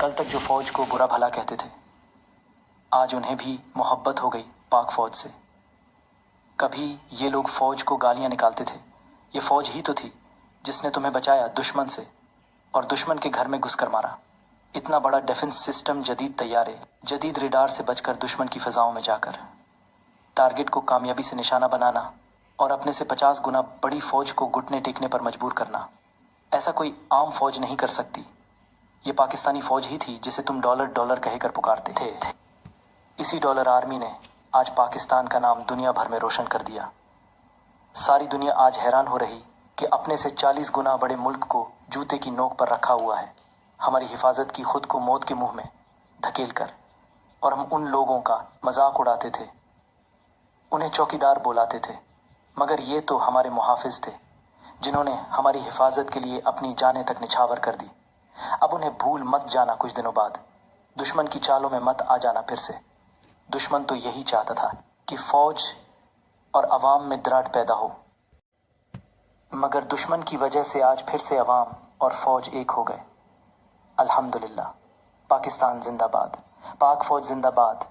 कल तक जो फौज को बुरा भला कहते थे, आज उन्हें भी मोहब्बत हो गई पाक फौज से। कभी ये लोग फौज को गालियां निकालते थे, ये फौज ही तो थी जिसने तुम्हें बचाया दुश्मन से और दुश्मन के घर में घुसकर मारा। इतना बड़ा डिफेंस सिस्टम, जदीद तैयारे, जदीद रेडार से बचकर दुश्मन की फिजाओं में जाकर टारगेट को कामयाबी से निशाना बनाना और अपने से 50 गुना बड़ी फौज को घुटने टेकने पर मजबूर करना, ऐसा कोई आम फौज नहीं कर सकती। ये पाकिस्तानी फौज ही थी जिसे तुम डॉलर डॉलर कहकर पुकारते थे। इसी डॉलर आर्मी ने आज पाकिस्तान का नाम दुनिया भर में रोशन कर दिया। सारी दुनिया आज हैरान हो रही कि अपने से 40 गुना बड़े मुल्क को जूते की नोक पर रखा हुआ है, हमारी हिफाजत की, खुद को मौत के मुंह में धकेल कर। और हम उन लोगों का मजाक उड़ाते थे, उन्हें चौकीदार बुलाते थे, मगर ये तो हमारे मुहाफिज थे जिन्होंने हमारी हिफाजत के लिए अपनी जानें तक निछावर कर दी। अब उन्हें भूल मत जाना, कुछ दिनों बाद दुश्मन की चालों में मत आ जाना फिर से। दुश्मन तो यही चाहता था कि फौज और अवाम में दरार पैदा हो, मगर दुश्मन की वजह से आज फिर से अवाम और फौज एक हो गए। अल्हम्दुलिल्लाह। पाकिस्तान जिंदाबाद, पाक फौज जिंदाबाद।